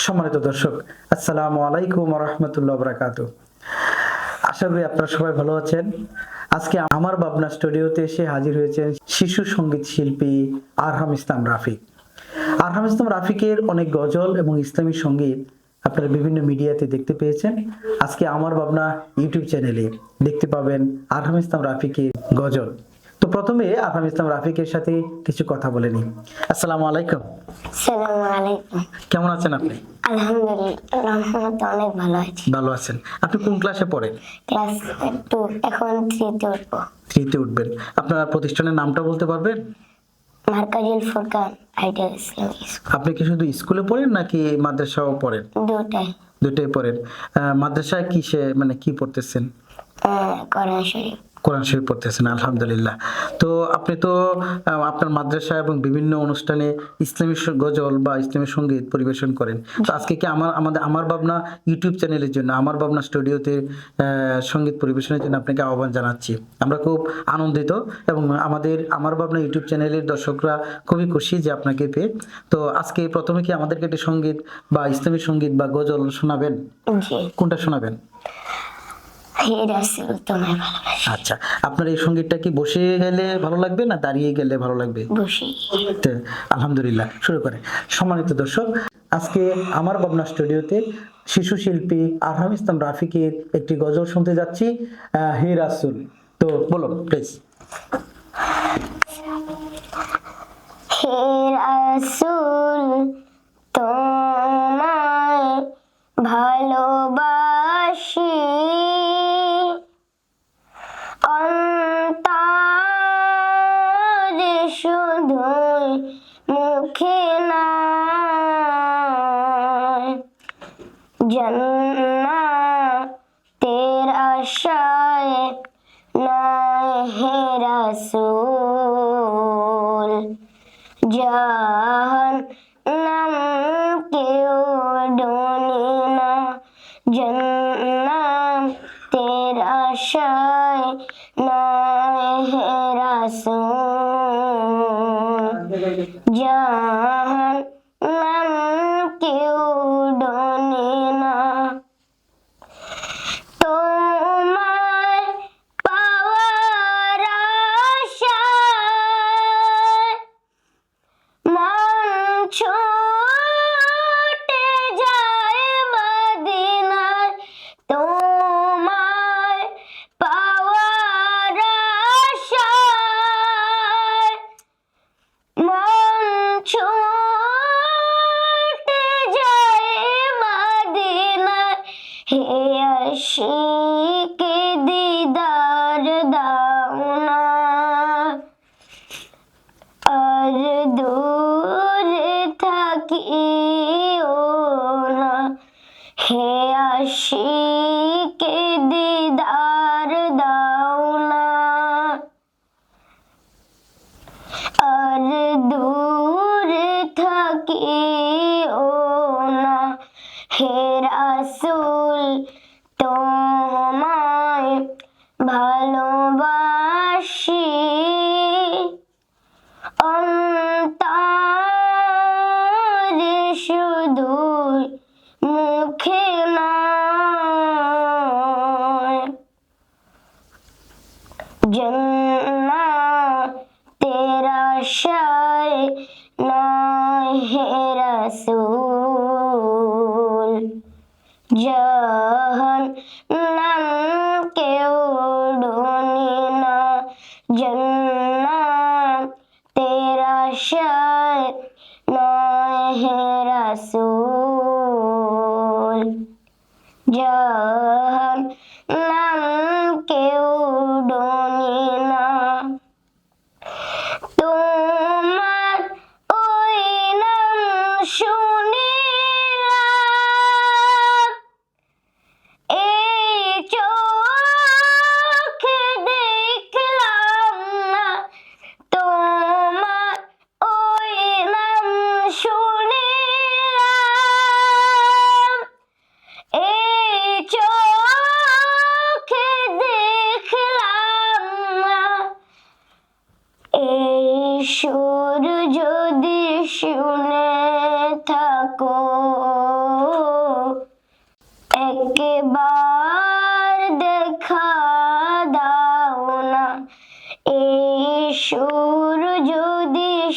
সম্মানিত দর্শক, আসসালামু আলাইকুম ওয়া রাহমাতুল্লাহি ওয়া বারাকাতুহু। আশা করি আপনারা সবাই ভালো আছেন। আজকে আমার ভাবনা স্টুডিওতে এসে হাজির হয়েছেন শিশু সঙ্গীত শিল্পী আরহাম ইসলাম রাফি। আরহাম ইসলাম রাফিকের অনেক গজল এবং ইসলামী সঙ্গীত আপনারা বিভিন্ন মিডিয়াতে দেখতে পেয়েছেন। আজকে আমার ভাবনা ইউটিউব চ্যানেলে দেখতে পাবেন আরহাম ইসলাম রাফিকের গজল। তো প্রথমে আরহাম ইসলাম রাফিকের সাথে কিছু কথা বলে নিই। আসসালামু আলাইকুম। আসসালামু আলাইকুম। কেমন আছেন আপনি? আলহামদুলিল্লাহ, রহমতে অনেক ভালো আছি। ভালো আছেন। আপনি কোন ক্লাসে পড়েন? ক্লাস 2, এখন 3-তে উঠবো। 3-তে উঠবেন। আপনার প্রতিষ্ঠানের নামটা বলতে পারবেন? Markazul Furqan ideal Islamic school. আপনি কি শুধু স্কুলে পড়েন নাকি মাদ্রাসাও পড়েন? দুটাই। দুটোই পড়েন। মাদ্রাসায় কিসে মানে কি পড়তেছেন? কোরআন শরীফ। কোরআন শরীফ পড়তেছেন, আলহামদুলিল্লাহ। তো আপনি তো আপনার মাদ্রাসা এবং বিভিন্ন অনুষ্ঠানে ইসলামী গজল বা ইসলামী সঙ্গীত পরিবেশন করেন। তো আজকে কি আমার ভাবনা ইউটিউব চ্যানেলের জন্য, আমার ভাবনা স্টুডিওতে সঙ্গীত পরিবেশনের জন্য আপনাকে আহ্বান জানাচ্ছি। আমরা খুব আনন্দিত এবং আমার ভাবনা ইউটিউব চ্যানেলের দর্শকরা খুবই খুশি যে আপনাকে পেয়ে। তো আজকে প্রথমে কি আমাদেরকে একটি সঙ্গীত বা ইসলামী সঙ্গীত বা গজল শোনাবেন? জি। কোনটা শোনাবেন? হে রাসূল তোমায় ভালোবাসি। আচ্ছা, আপনার এই সঙ্গীতটা কি বসে গেলে ভালো লাগবে না দাঁড়িয়ে গেলে ভালো লাগবে? বসে। তো আলহামদুলিল্লাহ, শুরু করে। সম্মানিত দর্শক, আজকে আমার ভাবনা স্টুডিওতে শিশু শিল্পী আরহাম ইসলাম রাফিকের একটি গজল শুনতে যাচ্ছি, হে রাসূল। তো বলুন প্লিজ। হে রাসূল তোমায় ভালোবাসি, অন্তরে শুধুই মুখে নয়, জান্নাতের আশায় নয় হে রাসূল, জাহান্নাম কেউ ডোনে না, জান্নাতের আশায় নয় হে রাসূল, জাহান্নাম কেউ ডোনে না। তোমায় পাওয়ার আশায় মন ছুটে যায় মদিনায়, তোমায় পাওয়ার আশায় মন ছুটে যায় মদিনায়, হে আশিক দিদার দাও না, আর দূরে থাকিও না, হে আশিক দিদার দাও না, আর দূরে থাকিও না, হে রাসূল তোমায় ভালোবাসি, অন্তরে শুধুই মুখে নয়, জান্নাতের আশায় নয় হে রাসূল, জাহান্নাম কেউ ডোনে না, জান্নাতের আশায় নয় হে রাসূল, জাহান্নাম কেউ ডোনে না। তোমার ওই নাম শুনিলাম, এই চোখে দেখলাম না, তোমার ওই নাম শুনিলাম, এই চোখ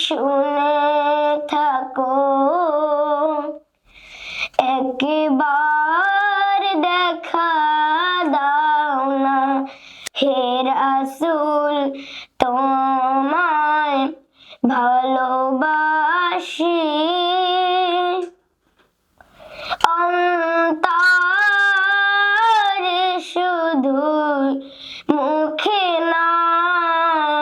শুনে থাকো, একবার দেখা দাও না হে রাসূল, তোমায় ভালোবাসি। অন্তরে শুধু, মুখে নয়,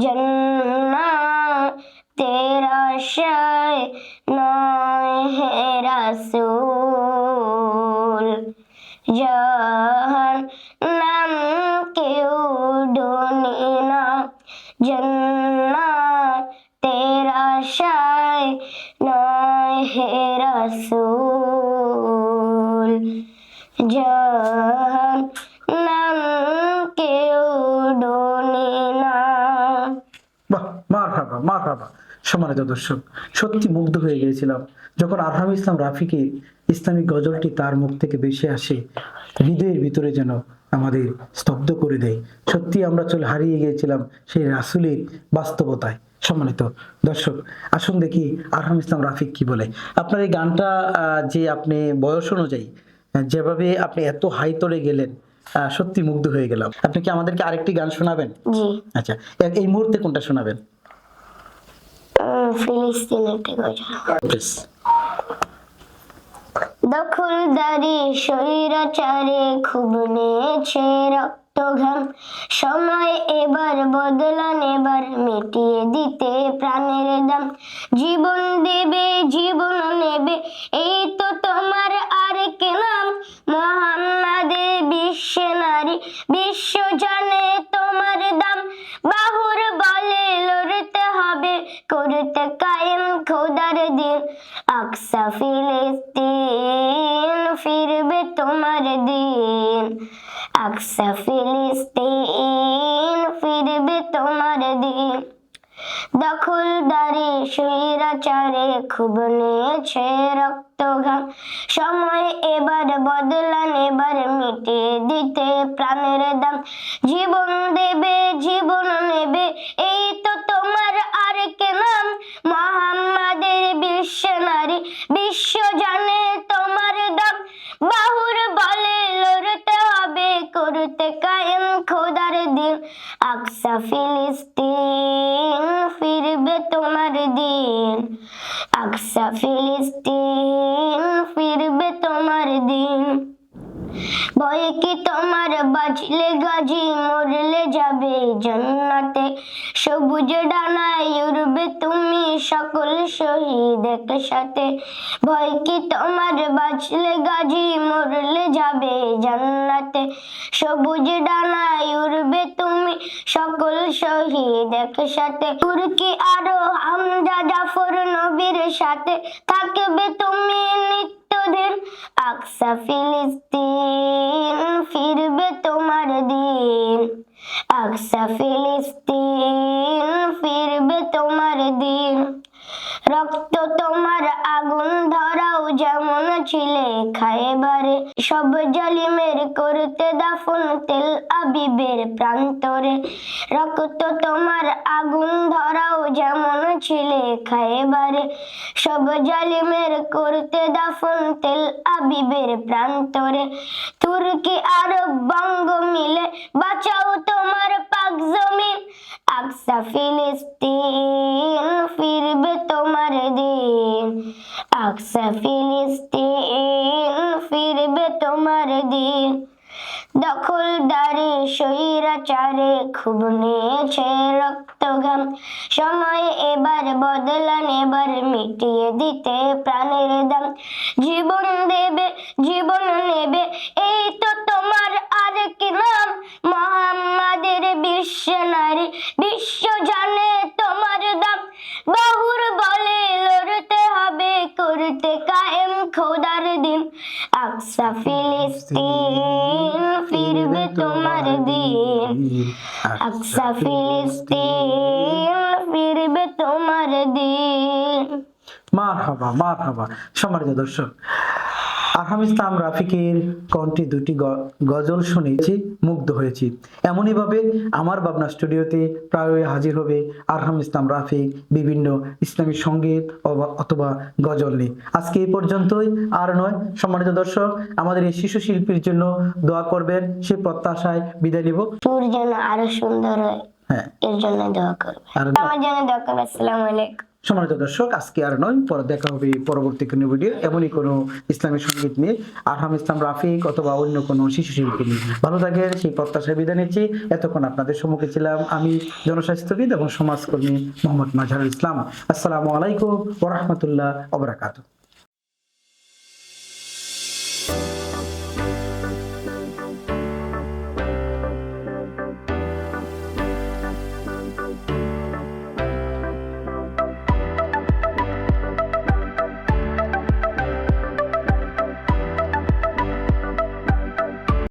জান্নাতের আশায় নয় হে রাসূল, জাহান্নাম কেউ ডোনে না, জান্নাতের আশায় নয় হে রাসূল, জাহান্নাম কেউ ডোনে না। বাহ, মারহাবা মারহাবা। সম্মানিত দর্শক, সত্যি মুগ্ধ হয়ে গিয়েছিলাম যখন আরহাম ইসলাম রাফিকে ইসলামিক গজলটি তার মুখ থেকে ভেসে আসে, হৃদয়ের ভিতরে যেন আমাদের স্তব্ধ করে দেয়। সত্যি আমরা হারিয়ে গিয়েছিলাম সেই রাসূলের বাস্তবতায়। সম্মানিত দর্শক, আসুন দেখি আরহাম ইসলাম রাফিক কি বলে। আপনার এই গানটা যে আপনি বয়স অনুযায়ী যেভাবে আপনি এত হাই তোরে গেলেন, সত্যি মুগ্ধ হয়ে গেলাম। আপনি কি আমাদেরকে আরেকটি গান শোনাবেন? জি, আচ্ছা, এই মুহূর্তে কোনটা শোনাবেন? ফিলিস্তিনের গজল। প্লিজ। দখলদারি স্বৈরাচারে খুব নিয়েছে রক্ত ঘাম, সময় এবার বদলা নেবার, মিটিয়ে দিতে প্রাণের দাম। জীবন দেবে জীবন নেবে, এই তো তোমার আরেক নাম। মুহাম্মাদে বিশ্বে নারী, বিশ্ব জানে তোমার দাম। বাহুর বলে লড়তে হবে, করতে কায়েম খোদার দিন। আকসা ফিলিস্তিন, ফিরবে তোমার দিন। আকসা ফিলিস্তিন, ফিরবে তোমার দিন। দখলদারি স্বৈরাচারে খুব নিয়েছে রক্ত ঘাম, সময় এবার বদলা নেবার, মিটিয়ে দিতে প্রাণের দাম। জীবন দেবে জীবন নেবে, এই তো তোমার আরেক নাম। মুহাম্মাদের বিশ্ব নারী, বিশ্ব জানে তোমার দাম। বাহুর বলে লড়তে হবে, করতে কায়েম খোদার দিন। আকসা ফিলিস্তিন, ফিরবে তোমার দিন। আকসা ফিলিস্তিন, ফিরবে তোমার দিন। ভয় কি তোমার, বাঁচলে গাজী, মরলে যাবে জান্নাতে। সবুজ ডানায় উড়বে তুমি, সকল শহীদ একসাথে। ভয় কি তোমার, বাঁচলে গাজী, মরলে যাবে জান্নাতে। সবুজ ডানায় উড়বে তুমি, সকল শহীদ একসাথে। তুর্কি আরো হামজা জাফর নবীর সাথে, থাকবে তুমি নিত্যদিন। আকসা ফিলিস্তিন, ফিরবে তোমার দিন। আকসা ফিলিস্তিন, ফিরবে তোমার দিন। রক্ত তোমার আগুন ধরাও, যেমন ছিলে খায়বারে। সব জালিমের করতে দাফন, তেল আবিবের প্রান্তরে। রক্ত তোমার আগুন ধরাও, যেমন ছিলে খায়বারে। সব জালিমের করতে দাফন, তেল আবিবের প্রান্তরে। তুর্কি আরব বঙ্গ মিলে, বাঁচাও তোমার পাক জমিন। আকসা ফিলিস্তিন, ফিরবে তোমার দিন। আকসা ফিলিস্তিন, ফিরবে তোমার দিন। দখলদারি স্বৈরাচারে খুব নিয়েছে রক্ত ঘাম, সময় এবার বদলা নেবার, মিটিয়ে দিতে প্রাণের দাম। জীবন দেবে জীবন নেবে, এই তো তোমার আরেক নাম। মুহাম্মাদের বিশ্ব নারী, বিশ্ব জানে তোমার দাম। বাহুর বলে লড়তে হবে, করতে কায়েম খোদার দিন। আকসা ফিলিস্তিন, ফিরবে তোমার দিন। আকসা ফিলিস্তিন, ফিরবে তোমার দিন। মারহাবা মারহাবা। সম্মানিত দর্শক, আরহাম ইসলাম রাফিকের কণ্ঠে দুটি গজল শুনেছি, মুগ্ধ হয়েছি। এমনই ভাবে আমার ভাবনা স্টুডিওতে প্রায়ই হাজির হবে আরহাম ইসলাম রাফিক বিভিন্ন ইসলামী সঙ্গীত অথবা গজল নিয়ে। আজকে এই পর্যন্তই, আর নয়। সম্মানিত দর্শক, আমাদের এই শিশু শিল্পীর জন্য দোয়া করবেন, সে প্রত্যাশায় বিদায় নিব। সুর যেন আরো সুন্দর হয়, হ্যাঁ, এর জন্য দোয়া করবে। আর আমার জন্য দোয়া করবে। আসসালামু আলাইকুম। সম্মানিত দর্শক, আজকে আর নয়, পরে দেখা হবে পরবর্তী কোনো ভিডিও এমনই কোনো ইসলামী সঙ্গীত নিয়ে, আরহাম ইসলাম রাফিক অথবা অন্য কোনো শিশু শিল্পী নিয়ে। ভালো থাকেন, সেই প্রত্যাশায় বিদায় নিচ্ছি। এতক্ষণ আপনাদের সম্মুখে ছিলাম আমি জনস্বাস্থ্যবিদ এবং সমাজকর্মী মোহাম্মদ মাজহারুল ইসলাম। আসসালামু আলাইকুম ওয়া রাহমাতুল্লাহি ওয়া বারাকাতুহু।